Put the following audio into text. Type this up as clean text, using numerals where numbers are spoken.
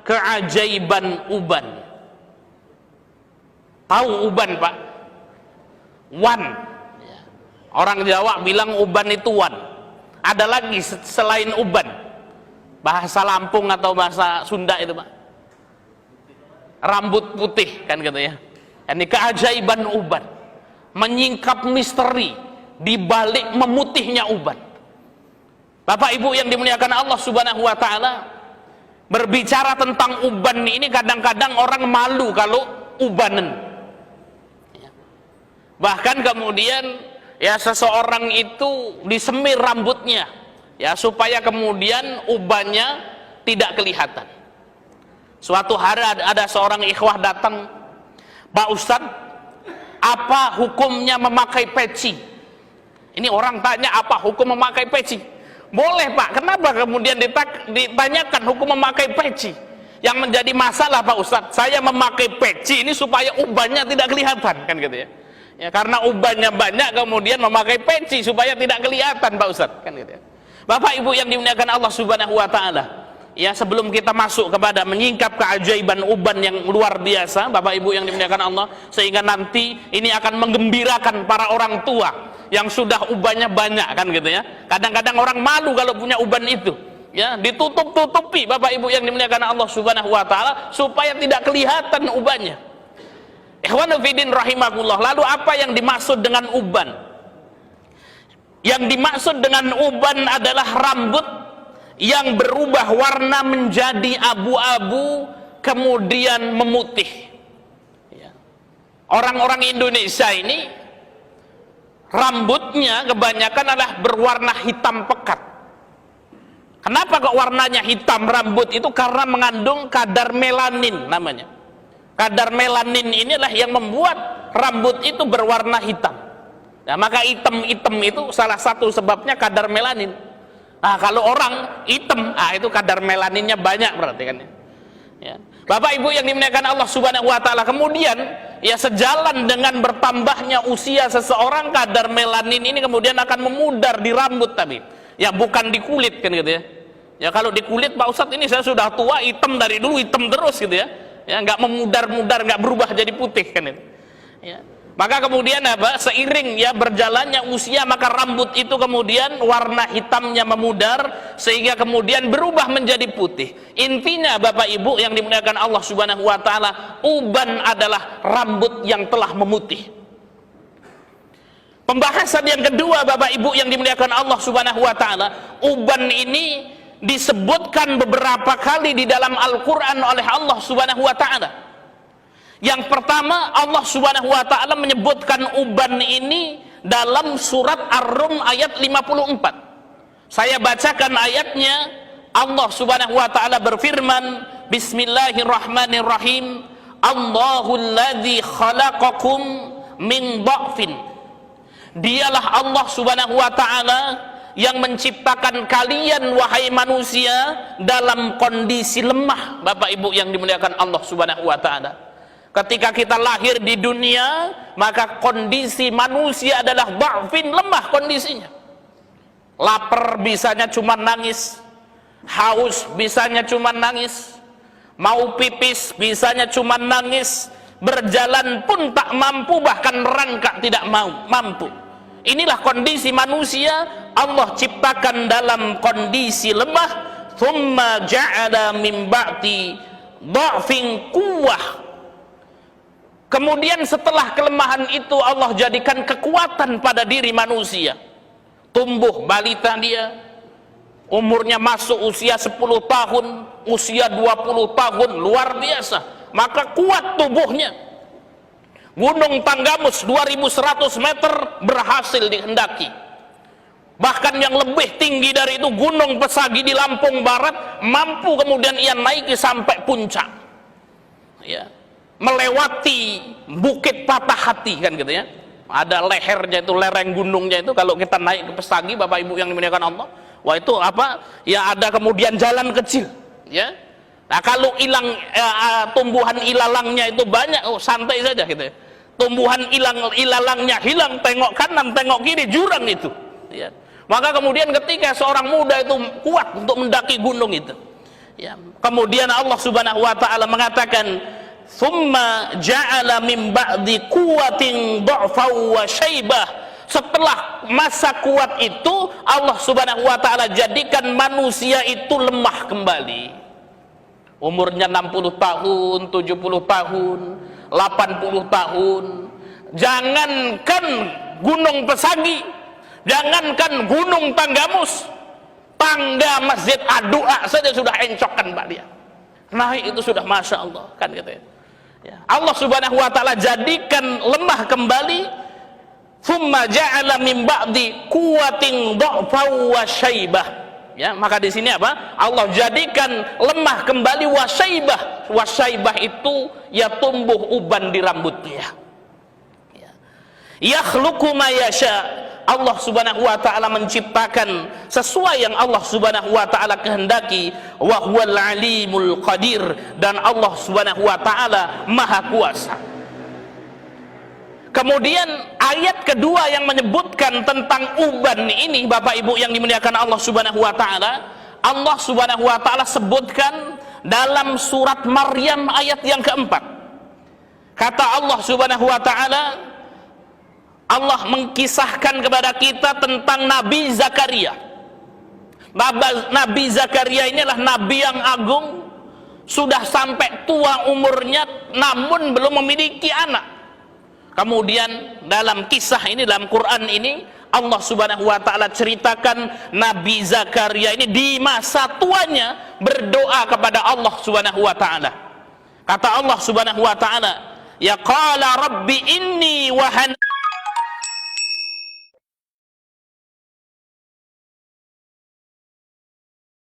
keajaiban uban. Tahu uban, Pak? Wan. Orang Jawa bilang uban itu wan. Ada lagi selain uban, bahasa Lampung atau bahasa Sunda itu, Pak, rambut putih kan gitu ya. Ini keajaiban uban, menyingkap misteri di balik memutihnya uban. Bapak Ibu yang dimuliakan Allah Subhanahu wa taala, berbicara tentang uban ini kadang-kadang orang malu kalau ubanen. Bahkan kemudian ya seseorang itu disemir rambutnya ya supaya kemudian ubannya tidak kelihatan. Suatu hari ada seorang ikhwah datang, "Pak Ustadz, apa hukumnya memakai peci?" Ini orang tanya apa hukum memakai peci. Boleh, Pak. Kenapa kemudian ditanyakan hukum memakai peci? Yang menjadi masalah, Pak Ustadz, saya memakai peci ini supaya ubannya tidak kelihatan kan gitu ya. Ya, karena ubannya banyak kemudian memakai peci supaya tidak kelihatan, Pak Ustadz, kan gitu ya. Bapak Ibu yang dimuliakan Allah Subhanahu wa taala, ya sebelum kita masuk kepada menyingkap keajaiban uban yang luar biasa, Bapak Ibu yang dimuliakan Allah, sehingga nanti ini akan menggembirakan para orang tua yang sudah ubannya banyak kan gitu ya. Kadang-kadang orang malu kalau punya uban itu. Ya, ditutup-tutupi Bapak Ibu yang dimuliakan Allah Subhanahu wa taala supaya tidak kelihatan ubannya. Ikhwanu fiddin rahimakumullah. Lalu apa yang dimaksud dengan uban? Yang dimaksud dengan uban adalah rambut yang berubah warna menjadi abu-abu kemudian memutih. Orang-orang Indonesia ini rambutnya kebanyakan adalah berwarna hitam pekat. Kenapa kok warnanya hitam rambut itu? Karena mengandung kadar melanin namanya. Kadar melanin inilah yang membuat rambut itu berwarna hitam. Nah, maka hitam-hitam itu salah satu sebabnya kadar melanin. Nah, kalau orang hitam, itu kadar melaninnya banyak berarti kan. Ya. Bapak Ibu yang dimuliakan Allah Subhanahu wa taala, kemudian ya sejalan dengan bertambahnya usia seseorang, kadar melanin ini kemudian akan memudar di rambut tapi ya bukan di kulit kan gitu ya. Ya kalau di kulit, Pak Ustadz, ini saya sudah tua, hitam dari dulu, hitam terus gitu ya. Ya nggak memudar-mudar, nggak berubah jadi putih kan itu. Ya. Maka kemudian apa? Seiring ya berjalannya usia, maka rambut itu kemudian warna hitamnya memudar sehingga kemudian berubah menjadi putih. Intinya Bapak Ibu yang dimuliakan Allah Subhanahu wa taala, uban adalah rambut yang telah memutih. Pembahasan yang kedua Bapak Ibu yang dimuliakan Allah Subhanahu wa taala, uban ini disebutkan beberapa kali di dalam Al-Quran oleh Allah Subhanahu wa ta'ala. Yang pertama, Allah Subhanahu wa ta'ala menyebutkan uban ini dalam surat Ar-Rum ayat 54. Saya bacakan ayatnya. Allah Subhanahu wa ta'ala berfirman, Bismillahirrahmanirrahim, Allahul ladzi khalaqakum min dha'fin. Dialah Allah Subhanahu wa ta'ala yang menciptakan kalian wahai manusia dalam kondisi lemah. Bapak Ibu yang dimuliakan Allah Subhanahu wa taala, ketika kita lahir di dunia, maka kondisi manusia adalah dha'fin, lemah kondisinya. Lapar bisanya cuma nangis, haus bisanya cuma nangis, mau pipis bisanya cuma nangis, berjalan pun tak mampu, bahkan merangkak tidak mampu. Inilah kondisi manusia. Allah ciptakan dalam kondisi lemah. Thumma ja'ala min ba'di dha'fin quwwah. Kemudian setelah kelemahan itu Allah jadikan kekuatan pada diri manusia. Tumbuh balita dia, umurnya masuk usia 10 tahun, usia 20 tahun, luar biasa. Maka kuat tubuhnya. Gunung Tanggamus 2100 meter berhasil dihendaki. Bahkan yang lebih tinggi dari itu, Gunung Pesagi di Lampung Barat, mampu kemudian ia naiki sampai puncak. Ya. Melewati Bukit Patah Hati kan gitu ya. Ada lehernya itu, lereng gunungnya itu, kalau kita naik ke Pesagi Bapak Ibu yang dimuliakan Allah, wah itu apa? Ya ada kemudian jalan kecil, ya. Nah, kalau tumbuhan ilalangnya itu banyak, santai saja gitu ya. Tumbuhan ilalangnya hilang, tengok kanan tengok kiri, jurang itu ya. Maka kemudian ketika seorang muda itu kuat untuk mendaki gunung itu Ya. Kemudian Allah Subhanahu wa taala mengatakan, "Tsumma ja'ala min ba'di quwwatin dha'fan wa syaibah." Setelah masa kuat itu, Allah Subhanahu wa taala jadikan manusia itu lemah kembali. Umurnya 60 tahun, 70 tahun, 80 tahun. Jangankan gunung Pesagi, jangankan gunung Tanggamus, tangga Masjid Adua saja sudah encokkan Pak dia. Naik itu sudah Masya Allah kan gitu ya. Allah Subhanahu wa taala jadikan lemah kembali. Tsumma ja'ala min ba'di quwwatin dha'fan wa syaibah. Ya, maka di sini apa? Allah jadikan lemah kembali wasyaibah. Wasyaibah itu ya tumbuh uban di rambutnya. Ya. Yakhluqu ma yasha. Allah Subhanahu wa taala menciptakan sesuai yang Allah Subhanahu wa taala kehendaki, wa huwal alimul qadir, dan Allah Subhanahu wa taala maha kuasa. Kemudian ayat kedua yang menyebutkan tentang uban ini, Bapak Ibu yang dimuliakan Allah Subhanahu wa taala, Allah Subhanahu wa taala sebutkan dalam surat Maryam ayat yang keempat. Kata Allah Subhanahu wa taala, Allah mengkisahkan kepada kita tentang Nabi Zakaria. Nabi Zakaria ini adalah nabi yang agung, sudah sampai tua umurnya namun belum memiliki anak. Kemudian dalam kisah ini, dalam Quran ini, Allah Subhanahu wa taala ceritakan Nabi Zakaria ini di masa tuanya berdoa kepada Allah Subhanahu wa taala. Kata Allah Subhanahu wa taala, "Ya qala rabbi inni wahana